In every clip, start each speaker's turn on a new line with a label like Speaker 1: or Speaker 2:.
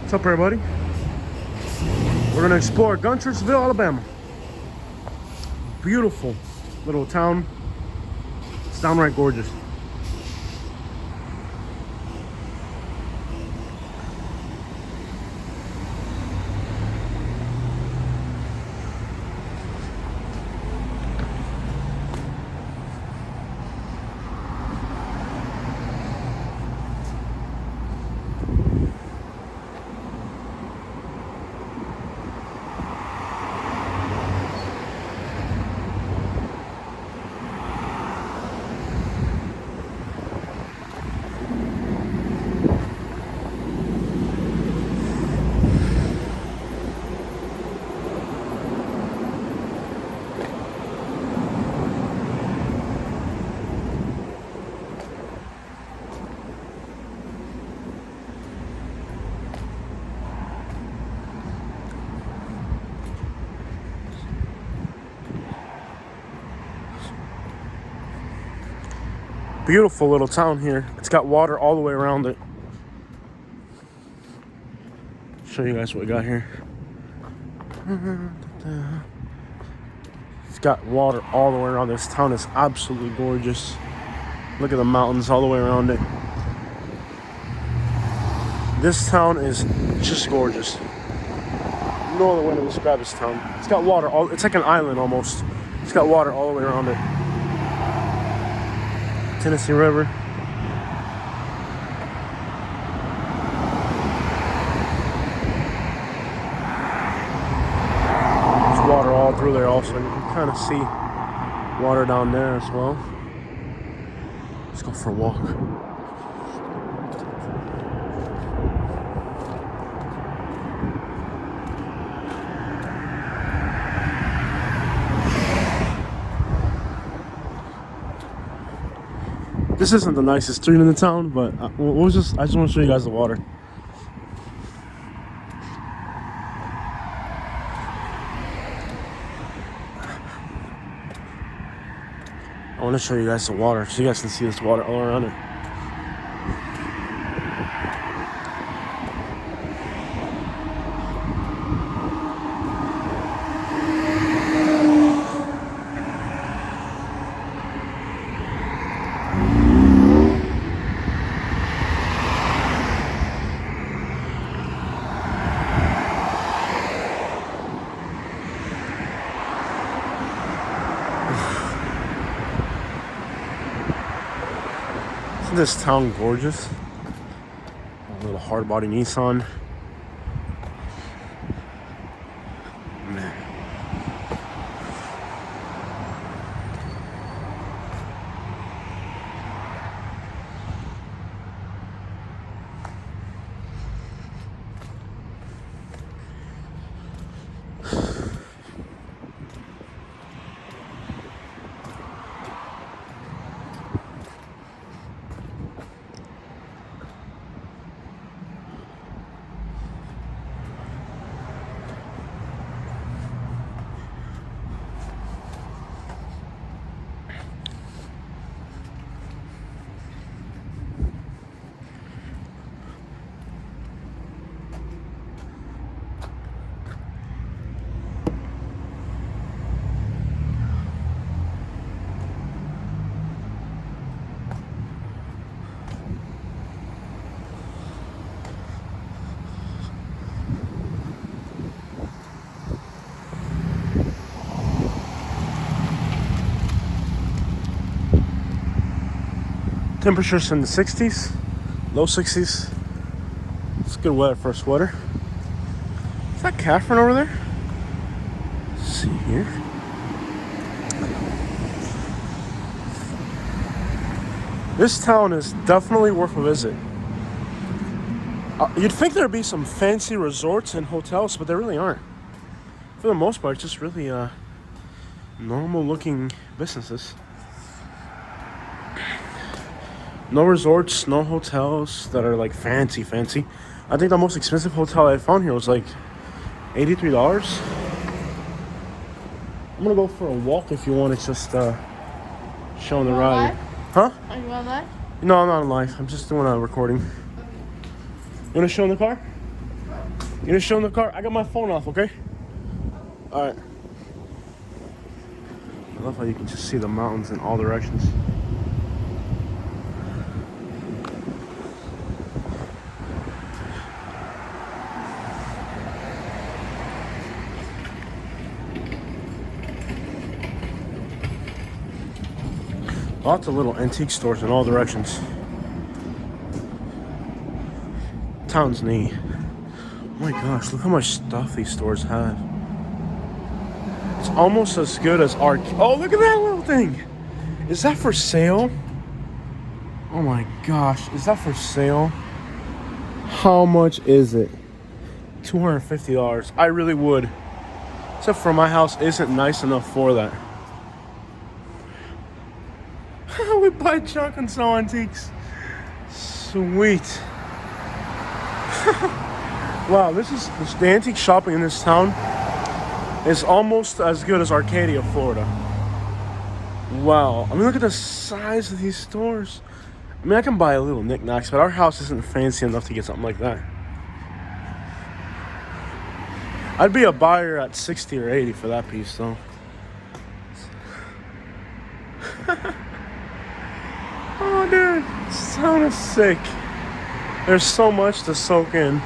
Speaker 1: What's up, everybody? We're gonna explore Guntersville, Alabama. Beautiful little town. It's downright gorgeous. Beautiful little town here. It's got water all the way around it. Show you guys what we got here. It's got water all the way around. This town is absolutely gorgeous. Look at the mountains all the way around it. This town is just gorgeous. No other way to describe this town. It's got water all. It's like an island almost. It's got water all the way around it. Tennessee River. There's water all through there also. You can kind of see water down there as well. Let's go for a walk. This isn't the nicest street in the town, but I just want to show you guys the water. I want to show you guys the water so you guys can see this water all around it. Isn't this town gorgeous? A little hard body Nissan. Man. Temperatures in the 60s, low 60s. It's good weather for a sweater. Is that Catherine over there? Let's see here. This town is definitely worth a visit. You'd think there'd be some fancy resorts and hotels, but there really aren't. For the most part, it's just really normal looking businesses. No resorts, no hotels that are like fancy. I think the most expensive hotel I found here was like $83. I'm gonna go for a walk if you want to just show the ride.
Speaker 2: Live?
Speaker 1: Huh?
Speaker 2: Are you on live?
Speaker 1: No, I'm not on live. I'm just doing a recording. You wanna show in the car? You gonna show them the car? I got my phone off, okay? All right. I love how you can just see the mountains in all directions. Lots of little antique stores in all directions. Town's neat. Oh my gosh, look how much stuff these stores have. It's almost as good as our... Oh, look at that little thing. Is that for sale? Oh my gosh, is that for sale? How much is it? $250. I really would. Except for my house isn't nice enough for that. We buy junk and sell antiques. Sweet. Wow, the antique shopping in this town is almost as good as Arcadia, Florida. Wow. I mean, look at the size of these stores. I mean, I can buy a little knickknacks, but our house isn't fancy enough to get something like that. I'd be a buyer at 60 or 80 for that piece, though. Oh, dude, this town is sick. There's so much to soak in.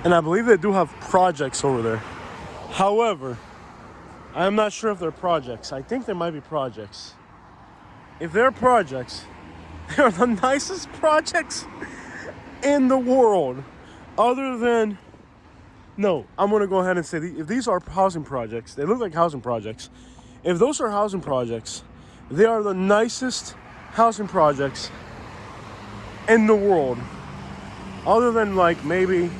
Speaker 1: And I believe they do have projects over there. However, I am not sure if they're projects. I think they might be projects. If they're projects, they're the nicest projects in the world. Other than, no, I'm going to go ahead and say, if these are housing projects, they look like housing projects. If those are housing projects, they are the nicest housing projects in the world. Other than like maybe...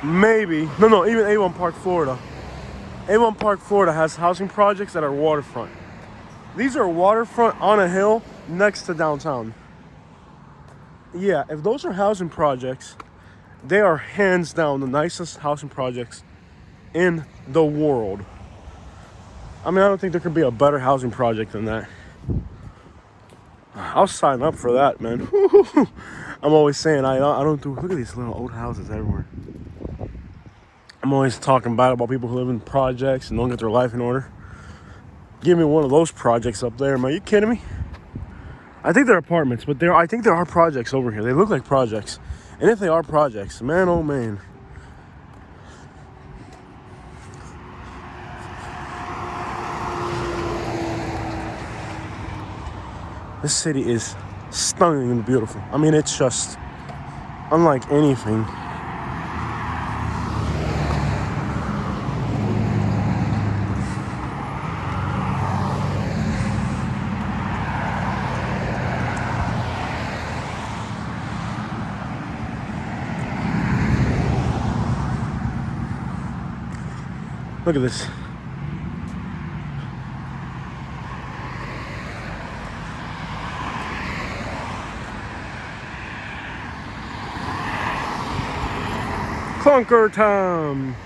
Speaker 1: No, even Avon Park, Florida. Avon Park, Florida has housing projects that are waterfront. These are waterfront on a hill next to downtown. Yeah, if those are housing projects, they are hands down the nicest housing projects in the world. I mean, I don't think there could be a better housing project than that. I'll sign up for that, man. I'm always saying I don't do... Look at these little old houses everywhere. I'm always talking bad about people who live in projects and don't get their life in order. Give me one of those projects up there, man. Are you kidding me? I think they're apartments, but I think there are projects over here. They look like projects. And if they are projects, man, oh man. This city is stunning and beautiful. I mean, it's just unlike anything. Look at this. Clunker time.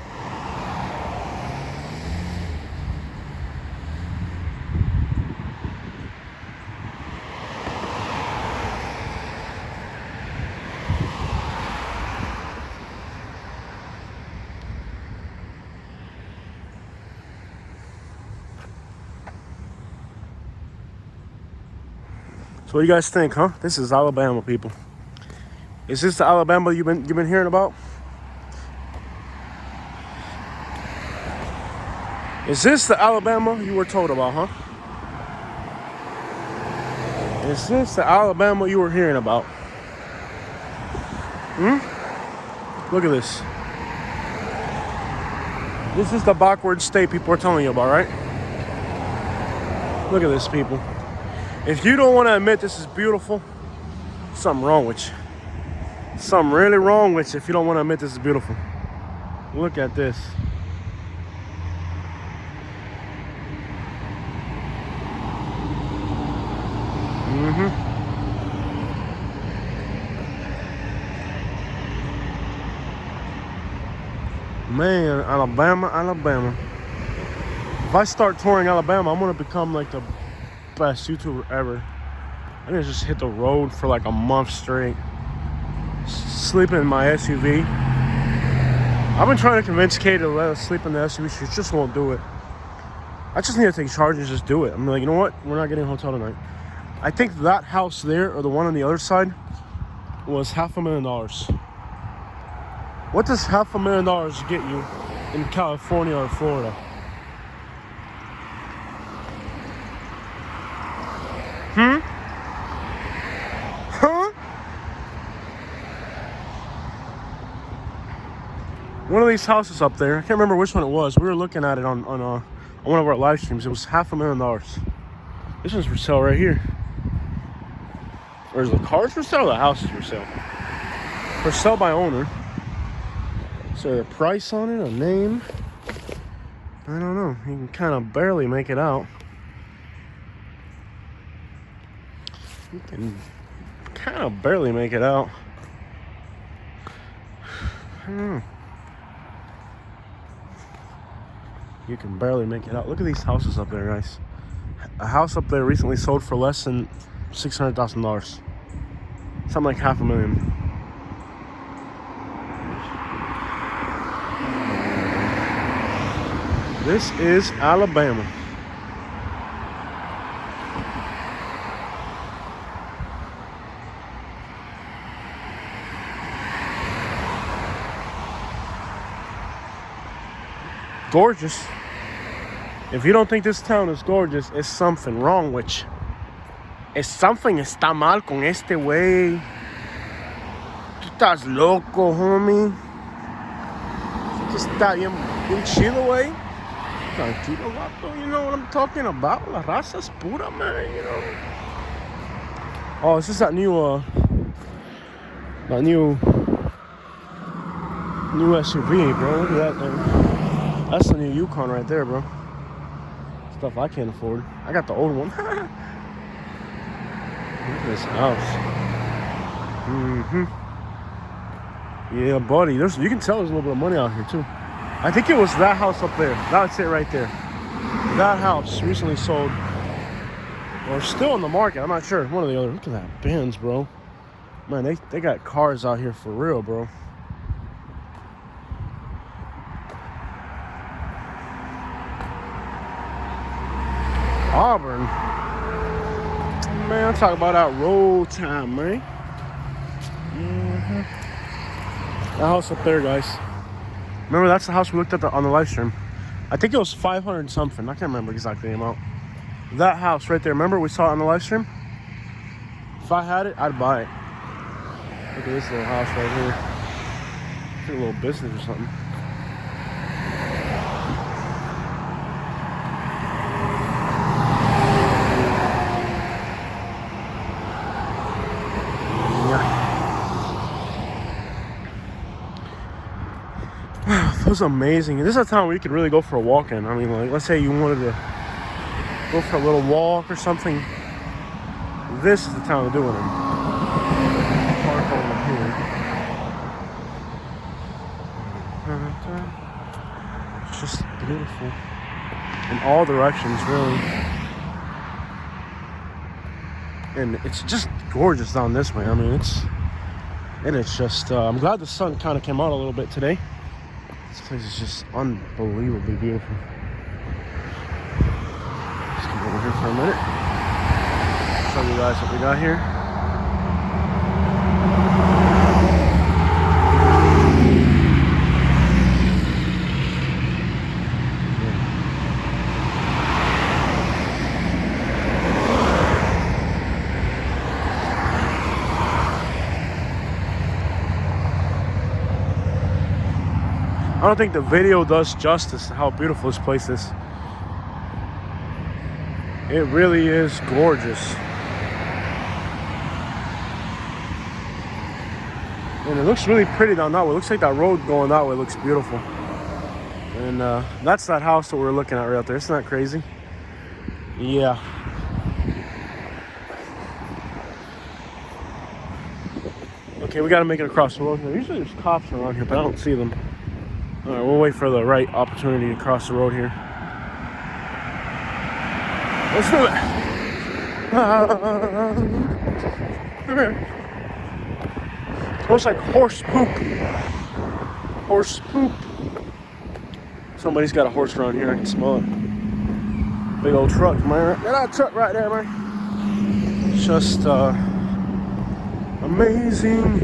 Speaker 1: So what do you guys think, huh? This is Alabama, people. Is this the Alabama you've been hearing about? Is this the Alabama you were told about, huh? Is this the Alabama you were hearing about? Look at this. This is the backward state people are telling you about, right? Look at this, people. If you don't want to admit this is beautiful, something wrong with you. Something really wrong with you if you don't want to admit this is beautiful. Look at this. Man, Alabama, Alabama. If I start touring Alabama, I'm gonna become like the best YouTuber ever. I'm gonna just hit the road for like a month straight, sleeping in my SUV. I've been trying to convince Kay to let us sleep in the SUV. She just won't do it. I just need to take charge and just do it. I'm like, you know what? We're not getting a hotel tonight. I think that house there, or the one on the other side, was $500,000. What does $500,000 get you in California or Florida? Huh? One of these houses up there, I can't remember which one it was. We were looking at it on one of our live streams. It was $500,000. This one's for sale right here. Or is the cars for sale or the house is for sale? For sale by owner. Is there a price on it, a name? I don't know. You can kind of barely make it out. You can kind of barely make it out. I don't know. You can barely make it out. Look at these houses up there, guys. A house up there recently sold for less than $600,000. Something like $500,000. This is Alabama. Gorgeous. If you don't think this town is gorgeous, it's something wrong with you. Es something está mal con este güey. Tú estás loco, homie. Está bien chido, güey. Tranquilo, vato. You know what I'm talking about? La raza es pura, man, you know. Oh, it's just that new SUV, bro. Look at that thing. That's the new Yukon right there, bro. Stuff I can't afford. I got the old one. Look at this house. Yeah, buddy. You can tell there's a little bit of money out here, too. I think it was that house up there. That's it right there. That house recently sold. Or still on the market. I'm not sure. One or the other. Look at that Benz, bro. Man, they got cars out here for real, bro. Auburn. Man, I'm talking about that road time, man. That house up there, guys. Remember, that's the house we looked at on the live stream. I think it was 500 something. I can't remember exactly the amount. That house right there. Remember we saw it on the live stream? If I had it, I'd buy it. Look at this little house right here. It's a little business or something. It was amazing. This is a town where you could really go for a walk in. I mean, like, let's say you wanted to go for a little walk or something. This is the town to do it in. Park over here. It's just beautiful in all directions, really. And it's just gorgeous down this way. I mean, it's just. I'm glad the sun kind of came out a little bit today. This place is just unbelievably beautiful. Let's come over here for a minute. Show you guys what we got here. I don't think the video does justice to how beautiful this place is. It really is gorgeous. It And it looks really pretty down that way. It looks like that road going that way looks beautiful. And that's that house that we're looking at right out there. Isn't that crazy? Yeah. Okay, we gotta make it across the road here. Usually there's cops around here, but I don't see them. All right, we'll wait for the right opportunity to cross the road here. Let's do it. Come here. Smells like horse poop. Horse poop. Somebody's got a horse around here. I can smell it. Big old truck, man. Get that truck right there, man. Just amazing.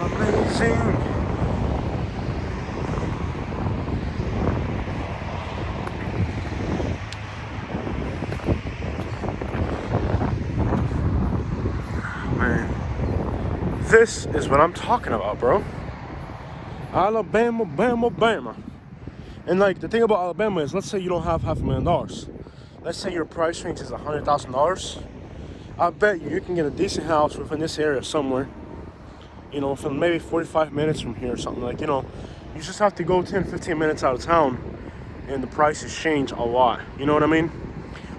Speaker 1: Amazing. This is what I'm talking about, bro. Alabama, Bama, Bama. And like the thing about Alabama is, let's say you don't have $500,000. Let's say your price range is $100,000. I bet you can get a decent house within this area somewhere. You know, within maybe 45 minutes from here or something. Like, you know, you just have to go 10, 15 minutes out of town and the prices change a lot. You know what I mean?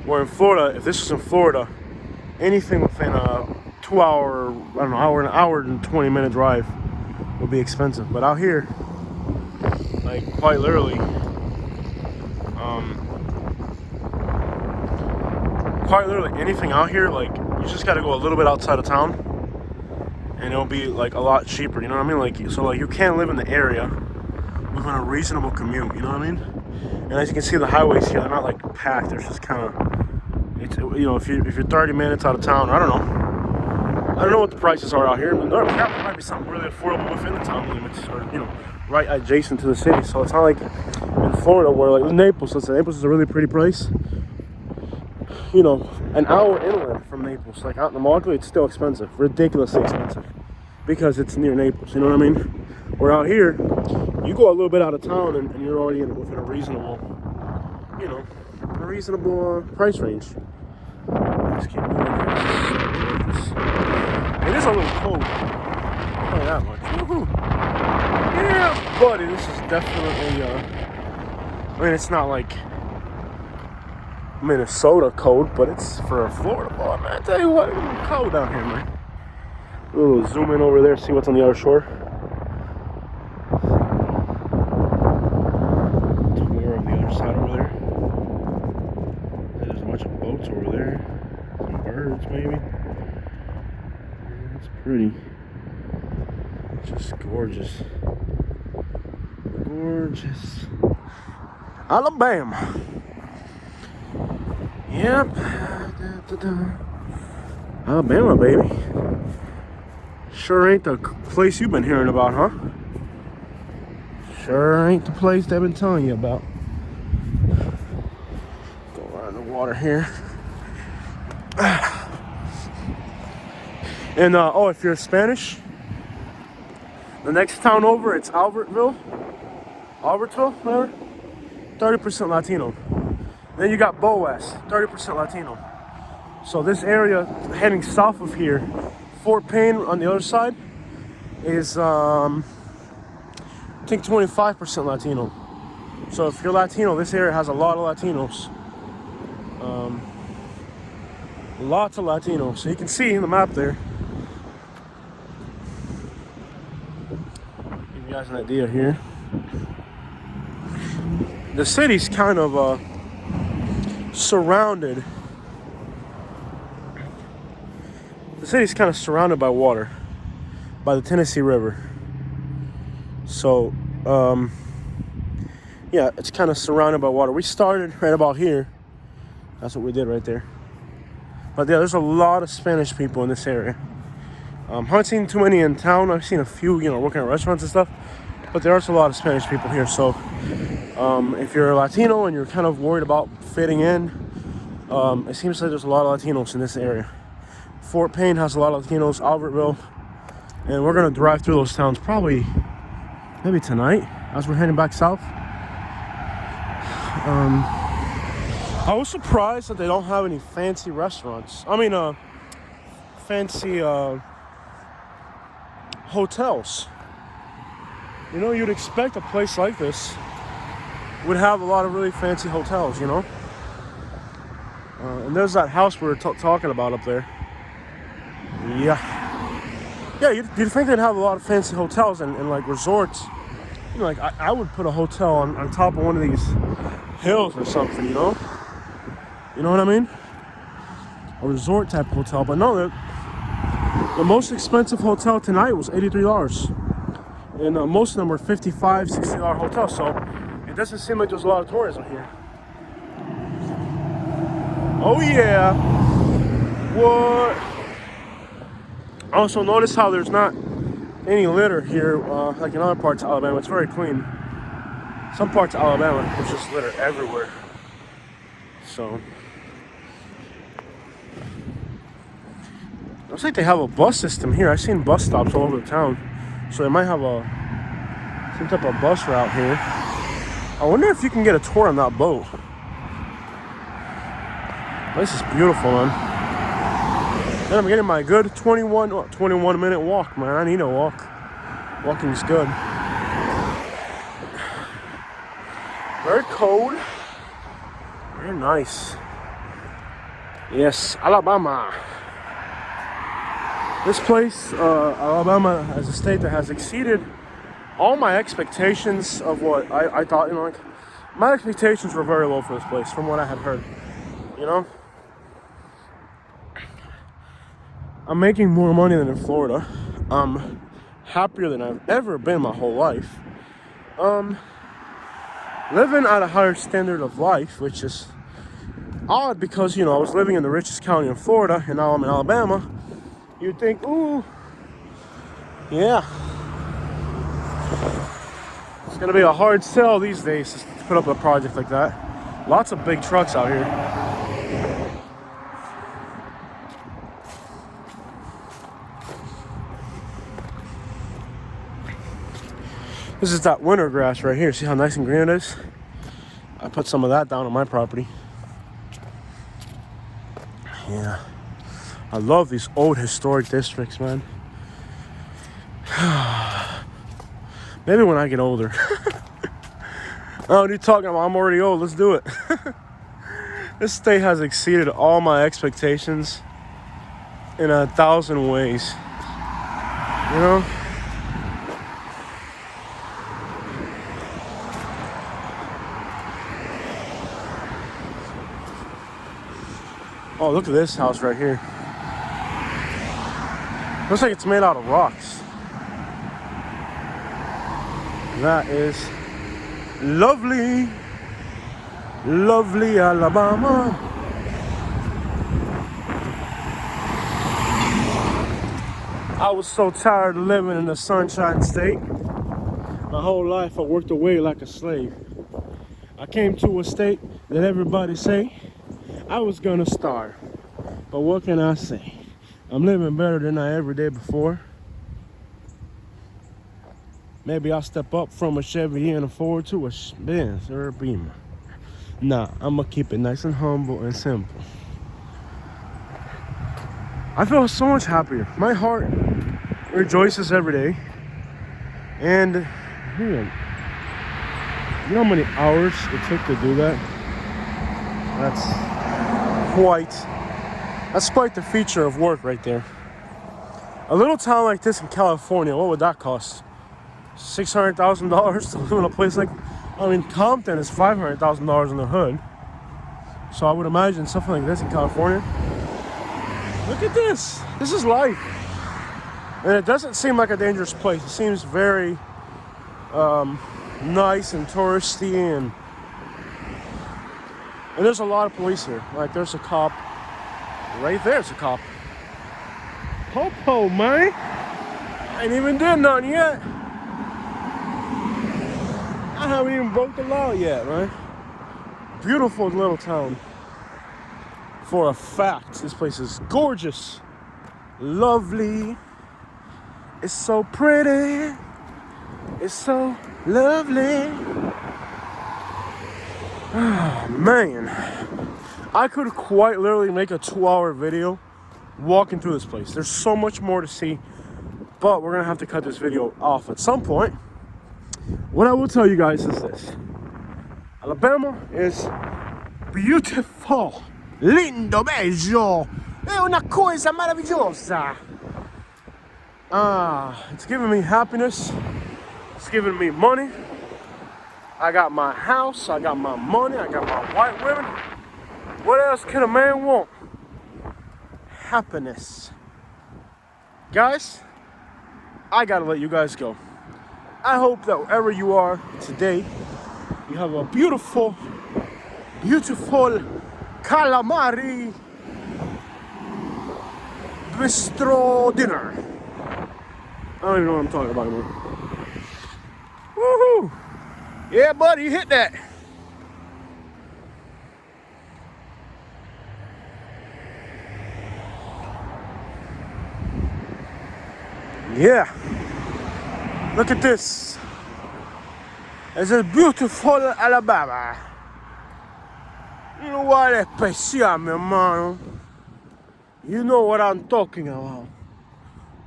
Speaker 1: Where in Florida, if this was in Florida, anything within a 2 hour, I don't know, an hour and 20 minute drive would be expensive. But out here, like quite literally, anything out here, like you just got to go a little bit outside of town and it'll be like a lot cheaper. You know what I mean? Like, so like you can live in the area within a reasonable commute. You know what I mean? And as you can see, the highways here, they're not like packed. They're just kind of, it's, you know, if you're 30 minutes out of town, I don't know what the prices are out here, but there might be something really affordable within the town limits, or, you know, right adjacent to the city. So it's not like in Florida where, like, Naples, let's say Naples is a really pretty place. You know, an hour inland from Naples, like out in the market, it's still expensive, ridiculously expensive, because it's near Naples. You know what I mean? Where out here, you go a little bit out of town and you're already within a reasonable, you know, price range. Let's keep moving here. It is a little cold. Not that much. Woohoo! Yeah, buddy, this is definitely, I mean, it's not like Minnesota cold, but it's for a Florida boy, man. I tell you what, it's cold down here, man. A little zoom in over there, see what's on the other shore. Tour of the other side over there. There's a bunch of boats over there. Some birds, maybe. It's pretty. Just gorgeous. Gorgeous. Alabama. Yep. Alabama, baby. Sure ain't the place you've been hearing about, huh? Sure ain't the place they've been telling you about. Go around the water here. And oh, if you're Spanish, the next town over, it's Albertville, whatever. 30% Latino. Then you got Boas, 30% Latino. So this area heading south of here, Fort Payne on the other side, is I think 25% Latino. So if you're Latino, this area has a lot of Latinos. Lots of Latinos. So you can see in the map there. Give you guys an idea here. The city's kind of surrounded. The city's kind of surrounded by water, by the Tennessee River. So, yeah, it's kind of surrounded by water. We started right about here. That's what we did right there. But yeah, there's a lot of Spanish people in this area. Haven't seen too many in town. I've seen a few, you know, working at restaurants and stuff. But there's a lot of Spanish people here. So if you're a Latino and you're kind of worried about fitting in, it seems like there's a lot of Latinos in this area. Fort Payne has a lot of Latinos, Albertville. And we're going to drive through those towns probably maybe tonight as we're heading back south. I was surprised that they don't have any fancy restaurants. I mean, fancy hotels. You know, you'd expect a place like this would have a lot of really fancy hotels, you know? And there's that house we were talking about up there. Yeah, you'd think they'd have a lot of fancy hotels and like resorts. You know, like I would put a hotel on top of one of these hills or something, you know? You know what I mean? A resort type hotel. But no, the most expensive hotel tonight was $83. And most of them were $55, $60 hotels. So it doesn't seem like there's a lot of tourism here. Oh yeah. What? Also notice how there's not any litter here like in other parts of Alabama. It's very clean. Some parts of Alabama there's just litter everywhere. So looks like they have a bus system here. I've seen bus stops all over the town. So they might have some type of bus route here. I wonder if you can get a tour on that boat. This is beautiful, man. Then I'm getting my good 21 minute walk, man. I need a walk. Walking's good. Very cold. Very nice. Yes, Alabama. This place, Alabama, as a state that has exceeded all my expectations of what I thought, you know, like, my expectations were very low for this place from what I had heard, you know? I'm making more money than in Florida. I'm happier than I've ever been my whole life. Living at a higher standard of life, which is odd because, you know, I was living in the richest county in Florida and now I'm in Alabama. You'd think, ooh, yeah. It's gonna be a hard sell these days to put up a project like that. Lots of big trucks out here. This is that winter grass right here. See how nice and green it is? I put some of that down on my property. Yeah. I love these old historic districts, man. Maybe when I get older. Oh, what are you talking about? I'm already old. Let's do it. This state has exceeded all my expectations in 1,000 ways. You know? Oh, look at this house right here. Looks like it's made out of rocks. That is lovely, lovely Alabama. I was so tired of living in the Sunshine State. My whole life I worked away like a slave. I came to a state that everybody say I was gonna starve. But what can I say? I'm living better than I ever did before. Maybe I'll step up from a Chevy and a Ford to a Benz or a Beamer. Nah, I'ma keep it nice and humble and simple. I feel so much happier. My heart rejoices every day. And man, you know how many hours it took to do that? That's quite the feature of work right there. A little town like this in California, what would that cost? $600,000 to live in a place like, I mean, Compton is $500,000 in the hood. So I would imagine something like this in California. Look at this. This is life. And it doesn't seem like a dangerous place. It seems very nice and touristy, and there's a lot of police here. Like, there's a cop. Right there's a cop. Ho-po, man. I ain't even did nothing yet. I haven't even broke the law yet, man. Beautiful little town. For a fact, this place is gorgeous. Lovely. It's so pretty. It's so lovely. Oh, man. I could quite literally make a 2-hour video walking through this place. There's so much more to see. But we're gonna have to cut this video off at some point. What I will tell you guys is this. Alabama is beautiful. Lindo, bello. È una cosa meravigliosa. It's giving me happiness. It's giving me money. I got my house. I got my money. I got my white women. What else can a man want? Happiness. Guys, I gotta let you guys go. I hope that wherever you are today, you have a beautiful, beautiful calamari bistro dinner. I don't even know what I'm talking about anymore. Woohoo! Yeah, buddy, you hit that. Yeah. Look at this. It's a beautiful Alabama. Lugar especial, mi hermano. You know what I'm talking about.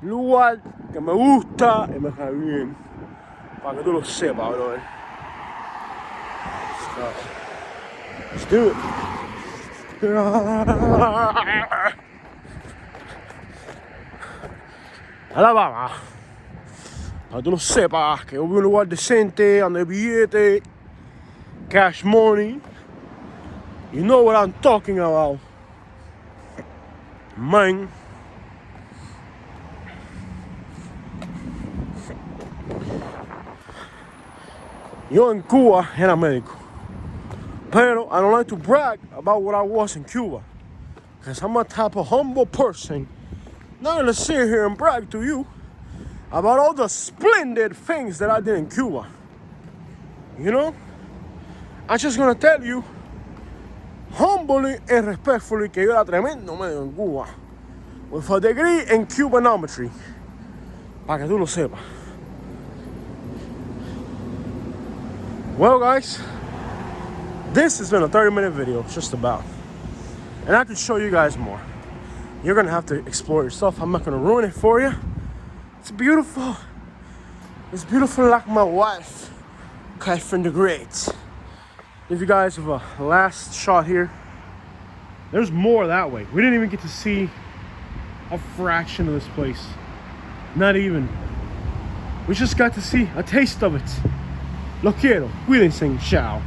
Speaker 1: Lugar que me gusta y me cae bien. Para que tú lo sepas, brother. Let's do it. Alabama. Para que tú lo sepas, que yo vivo en un lugar decente, donde hay billete, cash money. You know what I'm talking about. Man. Yo en Cuba era médico. Pero I don't like to brag about what I was in Cuba. Because I'm a type of humble person. Not gonna sit here and brag to you about all the splendid things that I did in Cuba. You know? I'm just gonna tell you humbly and respectfully que yo era tremendo medio en Cuba. With a degree in Cubanometry. Para que tú lo sepas. Well, guys, this has been a 30-minute video, just about. And I could show you guys more. You're gonna have to explore yourself. I'm not gonna ruin it for you. It's beautiful. It's beautiful like my wife, Catherine the Great. Give you guys a last shot here. There's more that way. We didn't even get to see a fraction of this place. Not even. We just got to see a taste of it. Lo quiero. Cuídense. Ciao.